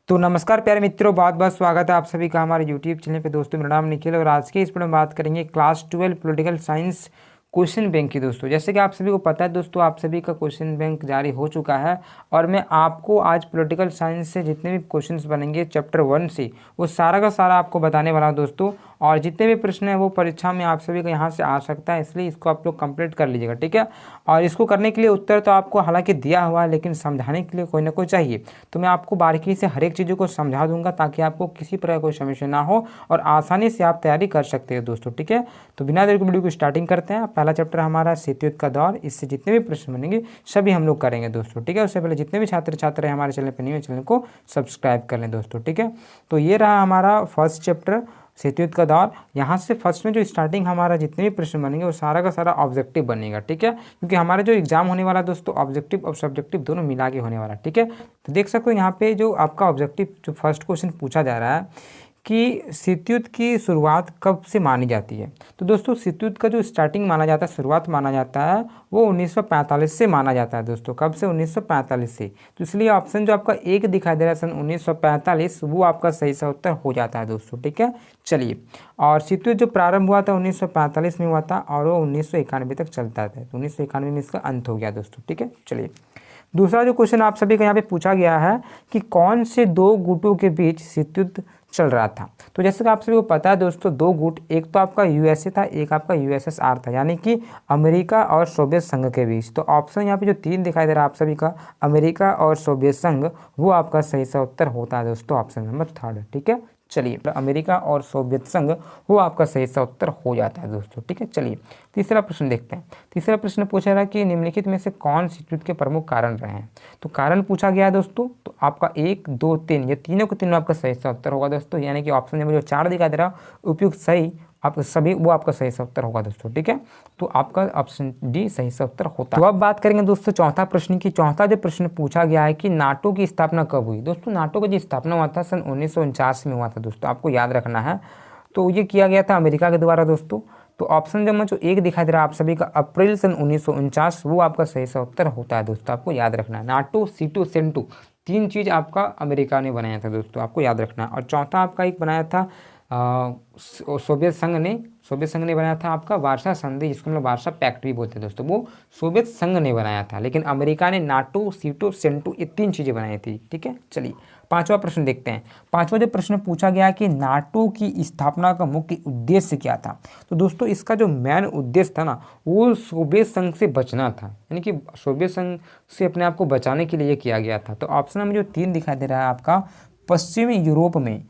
तो नमस्कार प्यारे मित्रों, बहुत बहुत स्वागत है आप सभी का हमारे YouTube चैनल पे। दोस्तों मेरा नाम निखिल और आज के इस वीडियो में बात करेंगे class 12 political science question bank की। दोस्तों जैसे कि आप सभी को पता है दोस्तों, आप सभी का क्वेश्चन बैंक जारी हो चुका है और मैं आपको आज पॉलिटिकल साइंस से जितने भी क्वेश्चंस बनेंगे चैप्टर 1 से वो सारा का सारा आपको बताने वाला हूं दोस्तों। और जितने भी प्रश्न हैं वो परीक्षा में आप सभी का यहाँ से आ सकता है, इसलिए इसको आप लोग कंप्लीट कर लीजिएगा, ठीक है। और इसको करने के लिए उत्तर तो आपको हालांकि दिया हुआ है, लेकिन समझाने के लिए कोई ना कोई चाहिए। तो मैं आपको बारीकी से हर एक चीज़ों को समझा दूंगा ताकि आपको किसी प्रकार कोई समस्या ना हो और आसानी से आप तैयारी कर सकते हो दोस्तों, ठीक है। तो बिना देर के वीडियो को स्टार्टिंग करते हैं। पहला चैप्टर हमारा शीतयुद्ध का दौर, इससे जितने भी प्रश्न बनेंगे सभी हम लोग करेंगे दोस्तों, ठीक है। उससे पहले जितने भी छात्र हैं हमारे चैनल पर नहीं है, चैनल को सब्सक्राइब कर लें दोस्तों, ठीक है। तो ये रहा हमारा फर्स्ट चैप्टर शीतयुद्ध का दौर। यहाँ से फर्स्ट में जो स्टार्टिंग हमारा जितने भी प्रश्न बनेंगे वो सारा का सारा ऑब्जेक्टिव बनेगा, ठीक है। क्योंकि हमारा जो एग्जाम होने वाला दोस्तों ऑब्जेक्टिव और सब्जेक्टिव दोनों मिला के होने वाला, ठीक है। तो देख सकते हो यहाँ पे जो आपका ऑब्जेक्टिव जो फर्स्ट क्वेश्चन पूछा जा रहा है कि शीतयुद्ध की शुरुआत कब से मानी जाती है। तो दोस्तों शीतयुद्ध का जो स्टार्टिंग माना जाता है, शुरुआत माना जाता है, वो 1945 से माना जाता है दोस्तों। कब से? 1945 से। तो इसलिए ऑप्शन जो आपका एक दिखाई दे रहा है सन 1945, वो आपका सही सा उत्तर हो जाता है दोस्तों, ठीक है। चलिए, और शीतयुद्ध जो प्रारंभ हुआ था 1945 में हुआ था और वो 1991 तक चलता था। तो 1991 में इसका अंत हो गया दोस्तों, ठीक है। चलिए, दूसरा जो क्वेश्चन आप सभी का यहाँ पे पूछा गया है कि कौन से दो गुटों के बीच शीतयुद्ध चल रहा था। तो जैसे कि आप सभी को पता है दोस्तों, दो गुट, एक तो आपका यूएसए था, एक आपका यूएसएसआर था, यानी कि अमेरिका और सोवियत संघ के बीच। तो ऑप्शन यहाँ पे जो 3 दिखाई दे रहा है आप सभी का, अमेरिका और सोवियत संघ, वो आपका सही सा उत्तर होता है दोस्तों, ऑप्शन नंबर 3, ठीक है। चलिए, तो अमेरिका और सोवियत संघ वो आपका सही सा उत्तर हो जाता है दोस्तों, ठीक है। चलिए, तीसरा प्रश्न देखते हैं। तीसरा प्रश्न पूछा रहा कि निम्नलिखित में से कौन शीतयुद्ध के प्रमुख कारण रहे हैं। तो कारण पूछा गया है दोस्तों, तो आपका 1, 2, 3, ये तीनों के तीनों आपका सही सा उत्तर होगा दोस्तों। यानी कि ऑप्शन में जो 4 दिखाई दे रहा उपयुक्त सही आप सभी, वो आपका सही सा उत्तर होगा दोस्तों, ठीक है। तो आपका ऑप्शन डी सही सा उत्तर होता है। तो अब बात करेंगे दोस्तों चौथा प्रश्न की। चौथा जो प्रश्न पूछा गया है कि नाटो की स्थापना कब हुई। दोस्तों नाटो का जो स्थापना हुआ था सन 1949 में हुआ था दोस्तों, आपको याद रखना है। तो ये किया गया था अमेरिका के द्वारा दोस्तों। तो ऑप्शन जो जो एक दिखाई दे रहा है आप सभी का, अप्रैल सन 1949, वो आपका सही सा उत्तर होता है दोस्तों, आपको याद रखना है। नाटो, सीटो, सेंटो, 3 चीज़ आपका अमेरिका ने बनाया था दोस्तों, आपको याद रखना है। और चौथा आपका एक बनाया था सोवियत संघ ने बनाया था आपका वार्सा संधि, जिसको हम लोग वार्सा पैक्ट भी बोलते हैं दोस्तों, वो सोवियत संघ ने बनाया था। लेकिन अमेरिका ने नाटो, सीटो, सेंटो, ये 3 चीज़ें बनाई थी, ठीक है। चलिए, पांचवा प्रश्न देखते हैं। पांचवा जो प्रश्न पूछा गया कि नाटो की स्थापना का मुख्य उद्देश्य क्या था। तो दोस्तों इसका जो मेन उद्देश्य था ना, वो सोवियत संघ से बचना था, यानी कि सोवियत संघ से अपने आप को बचाने के लिए किया गया था। तो ऑप्शन में जो 3 दिखाई दे रहा है आपका, पश्चिमी यूरोप में,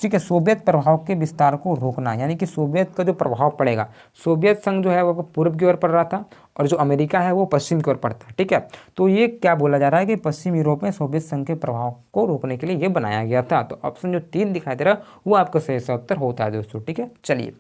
ठीक है, सोवियत प्रभाव के विस्तार को रोकना, यानी कि सोवियत का जो प्रभाव पड़ेगा, सोवियत संघ जो है वो पूर्व की ओर पड़ रहा था और जो अमेरिका है वो पश्चिम की ओर पड़ता है, ठीक है। तो ये क्या बोला जा रहा है कि पश्चिम यूरोप में सोवियत संघ के प्रभाव को रोकने के लिए ये बनाया गया था। तो ऑप्शन जो 3 दिखाई दे रहा है वो आपका सही सा उत्तर होता है दोस्तों, ठीक है। चलिए,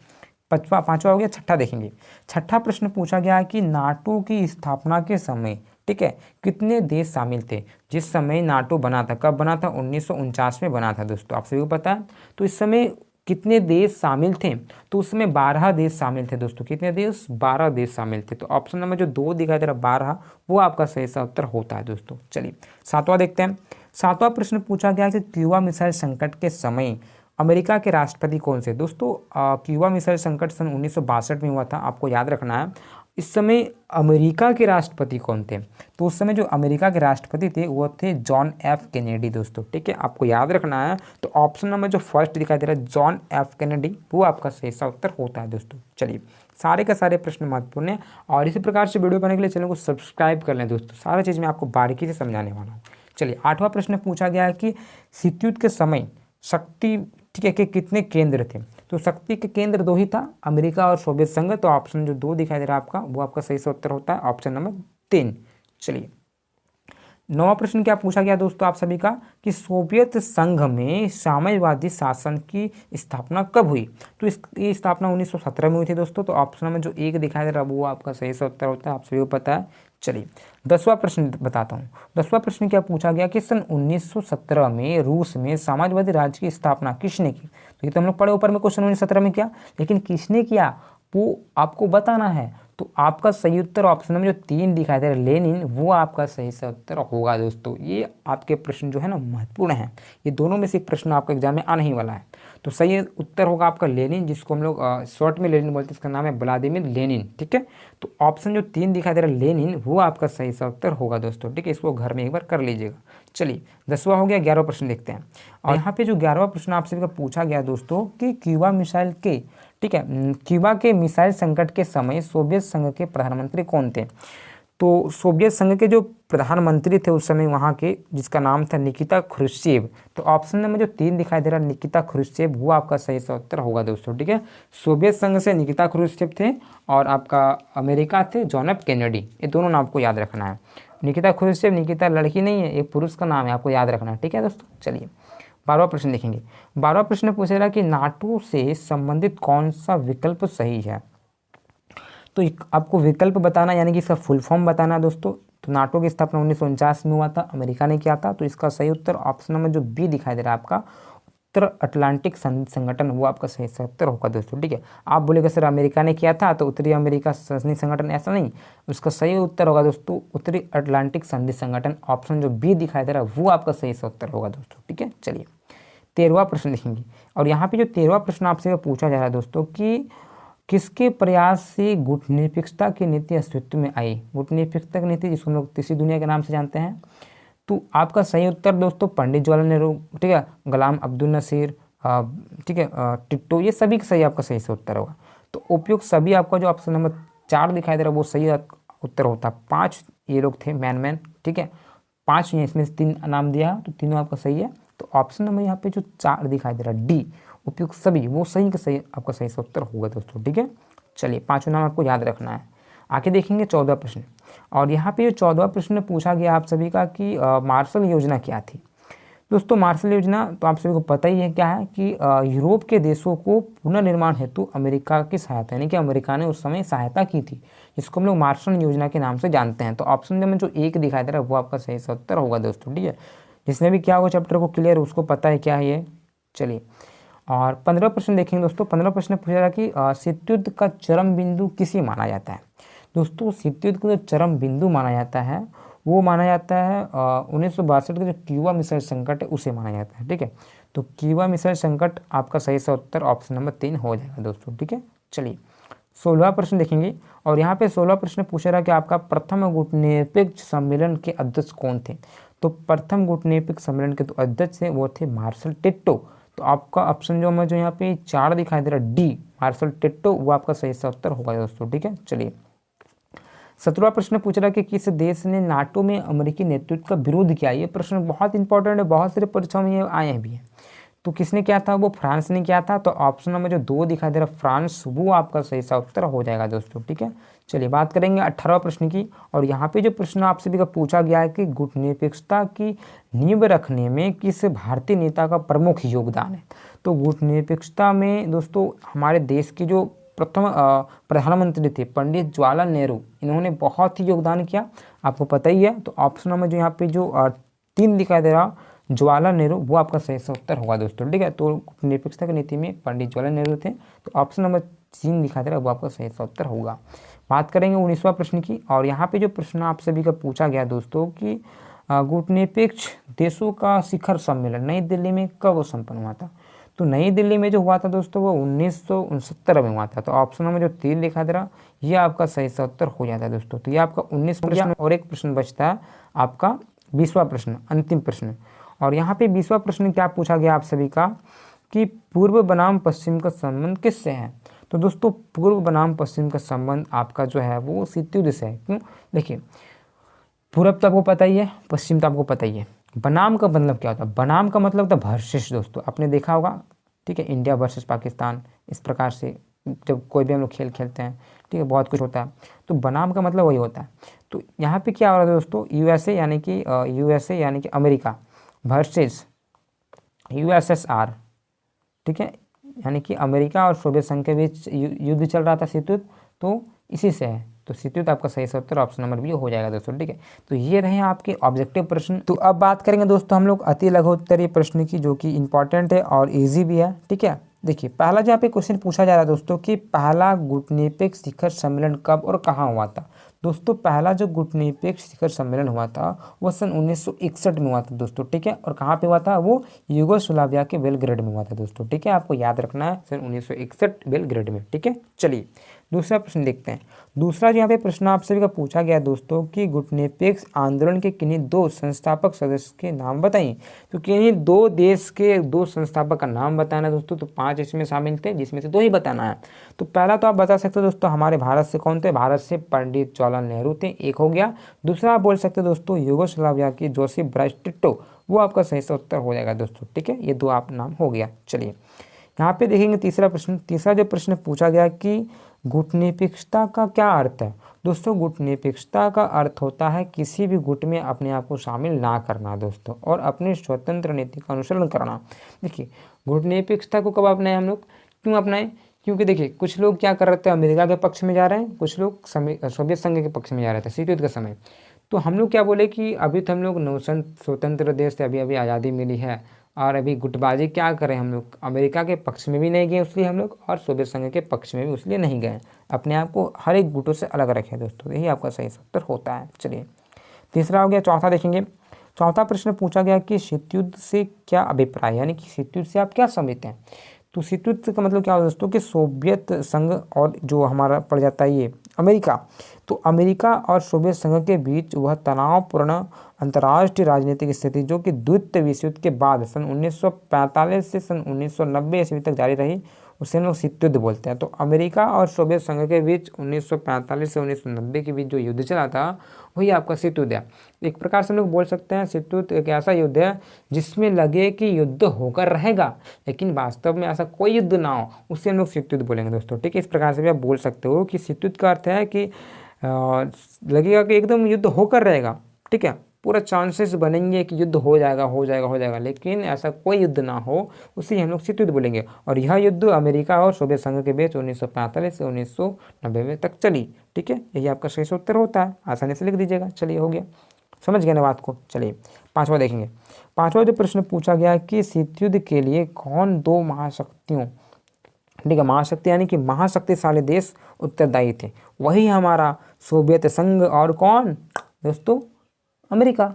पांचवा हो गया। छठा देखेंगे। छठा प्रश्न पूछा गया कि नाटो की स्थापना के समय, ठीक है, कितने देश शामिल थे। जिस समय नाटो बना था, कब बना था? 1949 में बना था दोस्तों, आप सभी को पता है। तो इस समय कितने देश शामिल थे? तो उस समय 12 देश शामिल थे दोस्तों। कितने देश? 12 देश शामिल थे। तो ऑप्शन नंबर जो 2 दिखाई दे रहा 12, वो आपका सही सा उत्तर होता है दोस्तों। चलिए, सातवां देखते हैं। सातवां प्रश्न पूछा गया कि क्यूबा मिसाइल संकट के समय अमेरिका के राष्ट्रपति कौन से। दोस्तों क्यूबा मिसाइल संकट सन 1962 में हुआ था, आपको याद रखना है। इस समय अमेरिका के राष्ट्रपति कौन थे? तो उस समय जो अमेरिका के राष्ट्रपति थे वो थे जॉन एफ कैनेडी दोस्तों, ठीक है, आपको याद रखना है। तो ऑप्शन नंबर जो फर्स्ट दिखाई दे रहा है जॉन एफ कैनेडी, वो आपका सही सा उत्तर होता है दोस्तों। चलिए, सारे का सारे प्रश्न महत्वपूर्ण है और इसी प्रकार से वीडियो बनाने के लिए चैनल को सब्सक्राइब कर लें दोस्तों, सारा चीज़ मैं आपको बारीकी से समझाने वाला हूँ। चलिए, 8वां प्रश्न पूछा गया है कि शीतयुद्ध के समय शक्ति, ठीक है, कि कितने केंद्र थे। तो शक्ति के केंद्र 2 ही था, अमेरिका और सोवियत संघ। तो ऑप्शन जो 2 दिखाई दे रहा है आपका, वो आपका सही से उत्तर होता है, ऑप्शन नंबर 3। चलिए, 9वां प्रश्न क्या पूछा गया दोस्तों आप सभी का कि सोवियत संघ में साम्यवादी शासन की स्थापना कब हुई। तो इसकी स्थापना 1917 में हुई थी दोस्तों। तो ऑप्शन में जो 1 दिखाई दे रहा है वो आपका सही से उत्तर होता है, आप सभी को पता है। चलिए, 10वां प्रश्न बताता हूँ। 10वां प्रश्न क्या पूछा गया कि सन 1917 में रूस में समाजवादी राज्य की स्थापना किसने की। तो ये तो हम लोग पढ़े ऊपर में क्वेश्चन 1917 में किया, लेकिन किसने किया वो आपको बताना है। तो आपका सही उत्तर ऑप्शन में जो 3 दिखाई दे रहा है लेनिन, वो आपका सही से उत्तर होगा दोस्तों। ये आपके प्रश्न जो है ना महत्वपूर्ण है, ये दोनों में से एक प्रश्न आपके एग्जाम में आने ही वाला है। तो सही उत्तर होगा आपका लेनिन, जिसको हम लोग शॉर्ट में लेनिन बोलते हैं, इसका नाम है व्लादिमीर लेनिन। ठीक है, तो ऑप्शन जो 3 दिखाई दे रहा है लेनिन, वो आपका सही सा उत्तर होगा दोस्तों। ठीक है, इसको घर में एक बार कर लीजिएगा। चलिए 10वां हो गया, 11वां प्रश्न देखते हैं। और यहाँ पे जो 11वां प्रश्न आपसे पूछा गया दोस्तों कि क्यूबा मिसाइल के, ठीक है, क्यूबा के मिसाइल संकट के समय सोवियत संघ के प्रधानमंत्री कौन थे? तो सोवियत संघ के जो प्रधानमंत्री थे उस समय वहाँ के, जिसका नाम था निकिता ख्रुश्चेव। तो ऑप्शन नंबर जो 3 दिखाई दे रहा है निकिता ख्रुश्चेव, वो आपका सही सा उत्तर होगा दोस्तों। ठीक है, सोवियत संघ से निकिता ख्रुश्चेव थे और आपका अमेरिका थे जॉन एफ कैनेडी। ये दोनों नाम आपको याद रखना है। निकिता ख्रुश्चेव, निकिता लड़की नहीं है, एक पुरुष का नाम है, आपको याद रखना है। ठीक है दोस्तों, चलिए 12वां प्रश्न देखेंगे। 12वां प्रश्न पूछ रहा कि नाटो से संबंधित कौन सा विकल्प सही है? तो आपको विकल्प बताना, यानी कि इसका फुल फॉर्म बताना है दोस्तों। तो नाटो की स्थापना 1949 में हुआ था, अमेरिका ने किया था। तो इसका सही उत्तर ऑप्शन नंबर जो बी दिखाई दे रहा है आपका उत्तर अटलांटिक संगठन, वो आपका सही उत्तर होगा दोस्तों। ठीक है, आप बोलेगा सर अमेरिका ने किया था तो उत्तरी अमेरिका संधि संगठन, ऐसा नहीं, उसका सही उत्तर होगा दोस्तों उत्तरी अटलांटिक संधि संगठन। ऑप्शन जो बी दिखाई दे रहा है वो आपका सही उत्तर होगा दोस्तों। ठीक है, चलिए 13वां प्रश्न देखेंगे। और यहाँ पे जो 13वां प्रश्न आपसे पूछा जा रहा है दोस्तों कि किसके प्रयास से गुटनिरपेक्षता की नीति अस्तित्व में आई? गुटनिरपेक्षता की नीति, जिसको हम लोग तीसरी दुनिया के नाम से जानते हैं। तो आपका सही उत्तर दोस्तों पंडित जवाहरलाल नेहरू, ठीक है, गुलाम अब्दुल नसीर, ठीक है, टिट्टो, ये सभी सही आपका सही से उत्तर होगा। तो उपयुक्त सभी आपका जो ऑप्शन नंबर 4 दिखाई दे रहा है वो सही उत्तर होता है। 5 ये लोग थे मैन, ठीक है, 5 इसमें से 3 नाम दिया तो तीनों आपका सही है। तो ऑप्शन नंबर यहाँ पे जो 4 दिखाई दे रहा है डी, उपयुक्त सभी, वो सही का सही आपका सही से उत्तर होगा दोस्तों। ठीक है, चलिए 5 नाम आपको याद रखना है। आगे देखेंगे 14वां प्रश्न। और यहाँ पे जो 14वां प्रश्न पूछा गया आप सभी का कि मार्शल योजना क्या थी? दोस्तों मार्शल योजना तो आप सभी को पता ही है क्या है कि यूरोप के देशों को पुनर्निर्माण हेतु अमेरिका की सहायता, यानी कि अमेरिका ने उस समय सहायता की थी, जिसको हम लोग मार्शल योजना के नाम से जानते हैं। तो ऑप्शन में जो 1 दिखाई दे रहा है वो आपका सही से उत्तर होगा दोस्तों। ठीक है, जिसने भी क्या होगा चैप्टर को क्लियर उसको पता है क्या है ये। चलिए और 15वां प्रश्न देखेंगे दोस्तों। 15वां प्रश्न पूछा रहा कि शीत युद्ध का चरम बिंदु किसे माना जाता है? दोस्तों शीत युद्ध का जो चरम बिंदु माना जाता है वो माना जाता है 1962 का जो क्यूबा मिसाइल संकट है उसे माना जाता है। ठीक है, तो क्यूबा मिसाइल संकट आपका सही सा उत्तर ऑप्शन नंबर 3 हो जाएगा दोस्तों। ठीक है, चलिए 16वां प्रश्न देखेंगे। और यहाँ पे 16वां प्रश्न पूछा रहा कि आपका प्रथम गुटनिरपेक्ष सम्मेलन के अध्यक्ष कौन थे? तो प्रथम गुटनिरपेक्ष सम्मेलन के तो अध्यक्ष थे वो थे मार्शल टिट्टो। तो आपका ऑप्शन जो हमें जो यहाँ पे 4 दिखाई दे रहा है डी, मार्शल टिट्टो, वो आपका सही सा उत्तर होगा दोस्तों। ठीक है, चलिए 17वां प्रश्न पूछ रहा कि किस देश ने नाटो में अमेरिकी नेतृत्व का विरोध किया? ये प्रश्न बहुत इंपॉर्टेंट है, बहुत सारे परीक्षाओं में ये आए भी हैं। तो किसने किया था? वो फ्रांस ने किया था। तो ऑप्शन नंबर जो 2 दिखाई दे रहा फ्रांस, वो आपका सही सा उत्तर हो जाएगा दोस्तों। ठीक है, चलिए बात करेंगे 18वां प्रश्न की। और यहाँ पे जो प्रश्न आप सभी का पूछा गया है कि गुटनिरपेक्षता की नींव रखने में किस भारतीय नेता का प्रमुख योगदान है? तो गुटनिरपेक्षता में दोस्तों हमारे देश की जो प्रथम प्रधानमंत्री थे पंडित जवाहरलाल नेहरू, इन्होंने बहुत ही योगदान किया, आपको पता ही है। तो ऑप्शन नंबर जो यहाँ पे जो 3 दिखाई दे रहा जवाहरलाल नेहरू, वो आपका सही सा उत्तर होगा दोस्तों। ठीक है, तो निरपेक्षता की नीति में पंडित जवाहरलाल नेहरू थे। तो ऑप्शन नंबर 3 दिखा दे रहा है वो आपका सही सा उत्तर होगा। बात करेंगे 19वां प्रश्न की। और यहाँ पे जो प्रश्न आप सभी का पूछा गया दोस्तों कि गुटनिरपेक्ष देशों का शिखर सम्मेलन नई दिल्ली में कब संपन्न हुआ था? तो नई दिल्ली में जो हुआ था दोस्तों वो 1969 में हुआ था। तो ऑप्शन में जो 3 दिखा दे रहा ये आपका सही सा उत्तर हो जाता है दोस्तों। तो ये आपका 19 प्रश्न और एक प्रश्न बचता है आपका 20वां प्रश्न, अंतिम प्रश्न। और यहाँ पे 20वां प्रश्न क्या पूछा गया आप सभी का कि पूर्व बनाम पश्चिम का संबंध किससे है? तो दोस्तों पूर्व बनाम पश्चिम का संबंध आपका जो है वो शीत युद्ध से है। क्यों? देखिए पूर्व तो आपको पता ही है, पश्चिम तो आपको पता ही है। बनाम का मतलब क्या होता है? बनाम का मतलब होता है वर्सेस दोस्तों, आपने देखा होगा। ठीक है, इंडिया वर्सेस पाकिस्तान, इस प्रकार से जब कोई भी हम लोग खेल खेलते हैं, ठीक है, बहुत कुछ होता है। तो बनाम का मतलब वही होता है। तो यहाँ पे क्या हो रहा है दोस्तों, यूएसए यानी कि अमेरिका वर्सेस यूएसएसआर, ठीक है, यानी कि अमेरिका और सोवियत संघ के बीच युद्ध चल रहा था, शीत युद्ध। तो इसी से है, तो शीत युद्ध आपका सही उत्तर ऑप्शन नंबर बी हो जाएगा दोस्तों। ठीक है, तो ये रहे आपके ऑब्जेक्टिव प्रश्न। तो अब बात करेंगे दोस्तों हम लोग अति लघु उत्तरीय प्रश्न की, जो कि इंपॉर्टेंट है और इजी भी है। ठीक है, देखिए पहला जो यहाँ पे क्वेश्चन पूछा जा रहा है दोस्तों कि पहला गुटनिरपेक्ष शिखर सम्मेलन कब और कहाँ हुआ था। दोस्तों पहला जो गुटनिरपेक्ष शिखर सम्मेलन हुआ था वो सन 1961 में हुआ था दोस्तों, ठीक है। और कहाँ पे हुआ था, वो यूगोस्लाविया के बेलग्रेड में हुआ था दोस्तों, ठीक है। आपको याद रखना है सन 1961 बेलग्रेड में, ठीक है। चलिए दूसरा प्रश्न देखते हैं। दूसरा जो यहाँ पे प्रश्न आप सभी का पूछा गया दोस्तों कि गुटनिरपेक्ष आंदोलन के किन्हीं दो संस्थापक सदस्य के नाम बताइए। तो किन्हीं दो देश के दो संस्थापक का नाम बताना दोस्तों। तो 5 इसमें शामिल थे जिसमें से 2 ही बताना है। तो पहला तो आप बता सकते हो दोस्तों, हमारे भारत से कौन थे, भारत से पंडित जवाहरलाल नेहरू थे, एक हो गया। दूसरा आप बोल सकते हो दोस्तों यूगोस्लाविया की जोसेफ ब्राज टिटो, वो आपका सही से उत्तर हो जाएगा दोस्तों, ठीक है। ये 2 आप नाम हो गया। चलिए यहाँ पे देखेंगे तीसरा प्रश्न। तीसरा जो प्रश्न पूछा गया कि गुटनिरपेक्षता का क्या अर्थ है। दोस्तों गुटनिरपेक्षता का अर्थ होता है किसी भी गुट में अपने आप को शामिल ना करना दोस्तों, और अपनी स्वतंत्र नीति का अनुसरण करना। देखिए गुटनिरपेक्षता को कब अपनाए हम लोग, क्यों अपनाएं, क्योंकि देखिए कुछ लोग क्या कर रहे थे, अमेरिका के पक्ष में जा रहे हैं, कुछ लोग सोवियत संघ के पक्ष में जा रहे थे शीत युद्ध के समय। तो हम लोग क्या बोले कि अभी तो हम लोग स्वतंत्र देश से अभी आज़ादी मिली है, और अभी गुटबाजी क्या करें, हम लोग अमेरिका के पक्ष में भी नहीं गए इसलिए हम लोग, और सोवियत संघ के पक्ष में भी इसलिए नहीं गए। अपने आप को हर एक गुटों से अलग रखें दोस्तों, यही आपका सही उत्तर होता है। चलिए तीसरा हो गया। चौथा देखेंगे। चौथा प्रश्न पूछा गया कि शीत युद्ध से क्या अभिप्राय, यानी कि शीत युद्ध से आप क्या समझते हैं। तो शीत युद्ध का मतलब क्या होता है दोस्तों कि सोवियत संघ और जो हमारा पड़ जाता है ये अमेरिका, तो अमेरिका और सोवियत संघ के बीच वह तनावपूर्ण अंतर्राष्ट्रीय राजनीतिक स्थिति जो कि द्वितीय विश्व युद्ध के बाद सन 1945 से सन 1990 ईस्वी तक जारी रही, उसे हम लोग शीत युद्ध बोलते हैं। तो अमेरिका और सोवियत संघ के बीच 1945 से 1990 के बीच जो युद्ध चला था वही आपका शीत युद्ध है। एक प्रकार से हम लोग बोल सकते हैं शीत युद्ध एक ऐसा युद्ध है जिसमें लगे कि युद्ध होकर रहेगा, लेकिन वास्तव में ऐसा कोई युद्ध ना हो, उससे हम लोग शीत युद्ध बोलेंगे दोस्तों, ठीक है। इस प्रकार से भी आप बोल सकते हो कि शीत युद्ध का अर्थ है कि लगेगा कि एकदम युद्ध होकर रहेगा, ठीक है, पूरा चांसेस बनेंगे कि युद्ध हो जाएगा हो जाएगा हो जाएगा, लेकिन ऐसा कोई युद्ध ना हो, उसे हम लोग शीत युद्ध बोलेंगे। और यह युद्ध अमेरिका और सोवियत संघ के बीच 1945 से 1990 में तक चली, ठीक है। यही आपका सही उत्तर होता है, आसानी से लिख दीजिएगा। चलिए हो गया, समझ गए ना बात को। चलिए पांचवा देखेंगे। पांचवा जो प्रश्न पूछा गया कि शीत युद्ध के लिए कौन 2 महाशक्तियों, ठीक है, महाशक्ति यानी कि महाशक्तिशाली देश उत्तरदायी थे। वही हमारा सोवियत संघ और कौन दोस्तों, अमेरिका,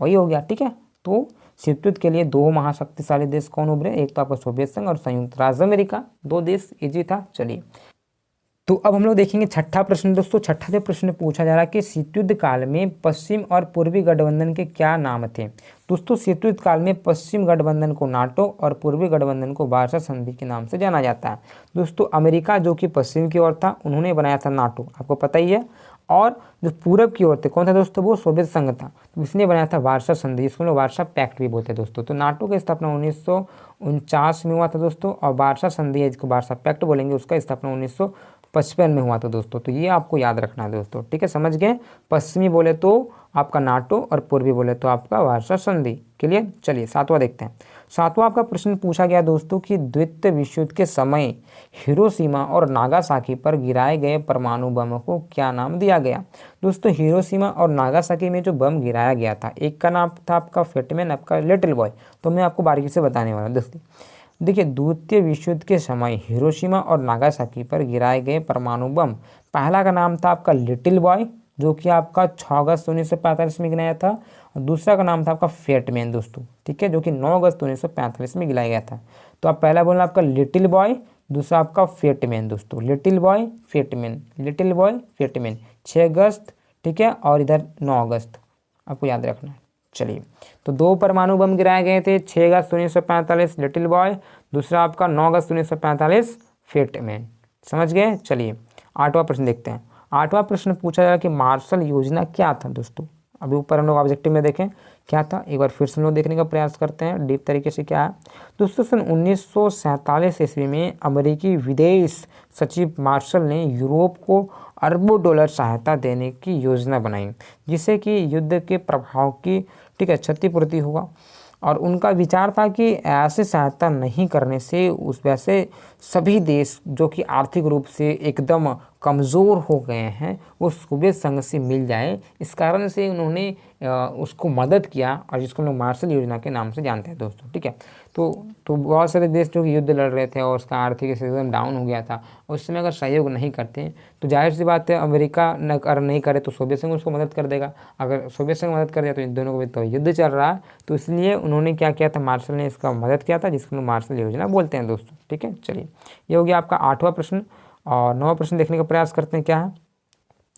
वही हो गया, ठीक है। तो शीत युद्ध के लिए 2 महाशक्तिशाली देश कौन उभरे, एक तो आपका सोवियत संघ और संयुक्त राज्य अमेरिका, 2 देश इजी था। चलिए तो अब हम लोग देखेंगे छठा प्रश्न दोस्तों। छठा जो प्रश्न पूछा जा रहा है कि शीत युद्ध काल में पश्चिम और पूर्वी गठबंधन के क्या नाम थे। दोस्तों शीत युद्ध काल में पश्चिम गठबंधन को नाटो और पूर्वी गठबंधन को वार्सा संधि के नाम से जाना जाता है। दोस्तों अमेरिका जो कि पश्चिम की ओर था, उन्होंने बनाया था नाटो, आपको पता ही है। और जो पूरब की ओर थे कौन था दोस्तों, वो सोवियत संघ था, तो इसने बनाया था वार्सा संधि, जिसको लोग वार्सा पैक्ट भी बोलते हैं दोस्तों। तो नाटो की स्थापना 1949 में हुआ था दोस्तों, और वार्सा संधि है जिसको वार्सा पैक्ट बोलेंगे, उसका स्थापना 1955 में हुआ था दोस्तों। तो ये आपको याद रखना है दोस्तों, ठीक है, समझ गए। पश्चिमी बोले तो आपका नाटो और पूर्वी बोले तो आपका वार्सा संधि। क्लियर। चलिए सातवां देखते हैं। सातवां आपका प्रश्न पूछा गया दोस्तों कि द्वितीय विश्व युद्ध के समय हिरोशिमा और नागासाकी पर गिराए गए परमाणु बम को क्या नाम दिया गया। दोस्तों हिरोशिमा और नागासाकी में जो बम गिराया गया था, एक का नाम था आपका फेटमैन, आपका लिटिल बॉय। तो मैं आपको बारीकी से बताने वाला हूँ दोस्तों। देखिए द्वितीय विश्व युद्ध के समय हिरोशिमा और नागासाकी पर गिराए गए परमाणु बम, पहला का नाम था आपका लिटिल बॉय जो कि आपका 6 अगस्त 1945 में गिराया था, और दूसरा का नाम था आपका फेटमैन दोस्तों, ठीक है, जो कि 9 अगस्त 1945 में गिराया गया था। तो आप पहला बोलना आपका लिटिल बॉय, दूसरा आपका फेटमैन दोस्तों, लिटिल बॉय फेटमैन, लिटिल बॉय फेटमैन, 6 अगस्त, ठीक है, और इधर 9 अगस्त आपको याद रखना है। चलिए तो 2 परमाणु बम गिराए गए थे, 6 अगस्त 1945 लिटिल बॉय, दूसरा आपका 9 अगस्त 1945 फेटमैन, समझ गए। चलिए 8वां प्रश्न देखते हैं। 8वां प्रश्न पूछा जा रहा है कि मार्शल योजना क्या था दोस्तों। अभी ऊपर हम लोग ऑब्जेक्टिव में देखें क्या था, एक बार फिर से हम लोग देखने का प्रयास करते हैं डीप तरीके से क्या है दोस्तों। सन 1947 ईस्वी में अमेरिकी विदेश सचिव मार्शल ने यूरोप को अरबों डॉलर सहायता देने की योजना बनाई, जिससे कि युद्ध के प्रभाव की, ठीक है, क्षतिपूर्ति होगा। और उनका विचार था कि ऐसे सहायता नहीं करने से उस वैसे सभी देश जो कि आर्थिक रूप से एकदम कमज़ोर हो गए हैं वो सोवियत संघ से मिल जाए, इस कारण से उन्होंने उसको मदद किया, और जिसको हम लोग मार्शल योजना के नाम से जानते हैं दोस्तों, ठीक है। तो बहुत सारे देश जो युद्ध लड़ रहे थे और उसका आर्थिक सिस्टम डाउन हो गया था, उस समय अगर सहयोग नहीं करते तो जाहिर सी बात है अमेरिका अगर नहीं करे तो सोवियत संघ उसको मदद कर देगा, अगर सोवियत संघ मदद कर दिया तो इन दोनों को तो युद्ध चल रहा है। तो इसलिए उन्होंने क्या किया था, मार्शल ने इसका मदद किया था, जिसको मार्शल योजना बोलते हैं दोस्तों। ठीक है, चलिए ये हो गया आपका 8वां प्रश्न। और 9वां प्रश्न देखने का प्रयास करते हैं क्या है।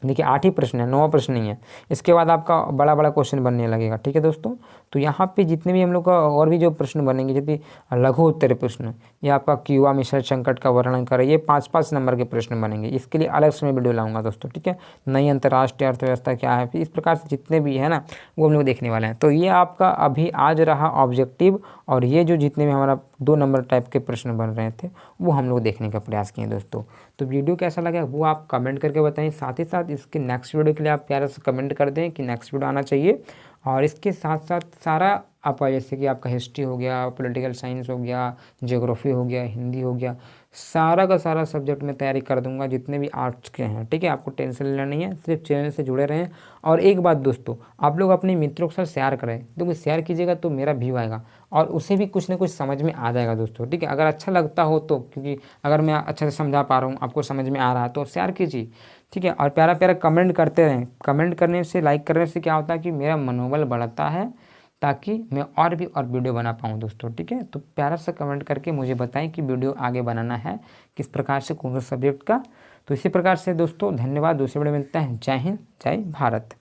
देखिए 8 ही प्रश्न है, 9वां प्रश्न नहीं है। इसके बाद आपका बड़ा बड़ा क्वेश्चन बनने लगेगा। ठीक है दोस्तों, तो यहाँ पे जितने भी हम लोग का और भी जो प्रश्न बनेंगे, जितने लघु उत्तरीय प्रश्न, ये आपका क्यूबा मिसाइल संकट का वर्णन करें, ये 5-5 नंबर के प्रश्न बनेंगे। इसके लिए अलग से मैं वीडियो लाऊंगा दोस्तों। ठीक है, नई अंतर्राष्ट्रीय अर्थव्यवस्था क्या है, इस प्रकार से जितने भी है ना वो हम लोग देखने वाले हैं। तो ये आपका अभी आज रहा ऑब्जेक्टिव, और ये जो जितने भी हमारा 2 नंबर टाइप के प्रश्न बन रहे थे वो हम लोग देखने का प्रयास किए दोस्तों। तो वीडियो कैसा लगा वो आप कमेंट करके बताएं। साथ ही साथ इसके नेक्स्ट वीडियो के लिए आप प्यारे से कमेंट कर दें कि नेक्स्ट वीडियो आना चाहिए। और इसके साथ साथ सारा आप जैसे कि आपका हिस्ट्री हो गया, पॉलिटिकल साइंस हो गया, ज्योग्राफी हो गया, हिंदी हो गया, सारा का सारा सब्जेक्ट में तैयारी कर दूंगा जितने भी आर्ट्स के हैं। ठीक है, आपको टेंशन लेना नहीं है, सिर्फ चैनल से जुड़े रहें। और एक बात दोस्तों, आप लोग अपने मित्रों के साथ शेयर करें, क्योंकि शेयर कीजिएगा तो मेरा व्यू आएगा और उसे भी कुछ ना कुछ समझ में आ जाएगा दोस्तों। ठीक है, अगर अच्छा लगता हो तो, क्योंकि अगर मैं अच्छे से समझा पा रहा हूँ, आपको समझ में आ रहा है तो शेयर कीजिए। ठीक है, और प्यारा प्यारा कमेंट करते रहें। कमेंट करने से, लाइक करने से क्या होता है कि मेरा मनोबल बढ़ता है, ताकि मैं और भी और वीडियो बना पाऊँ दोस्तों। ठीक है, तो प्यारा सा कमेंट करके मुझे बताएं कि वीडियो आगे बनाना है किस प्रकार से, कौन सा सब्जेक्ट का। तो इसी प्रकार से दोस्तों धन्यवाद, दूसरे वीडियो में मिलता है। जय हिंद, जय भारत।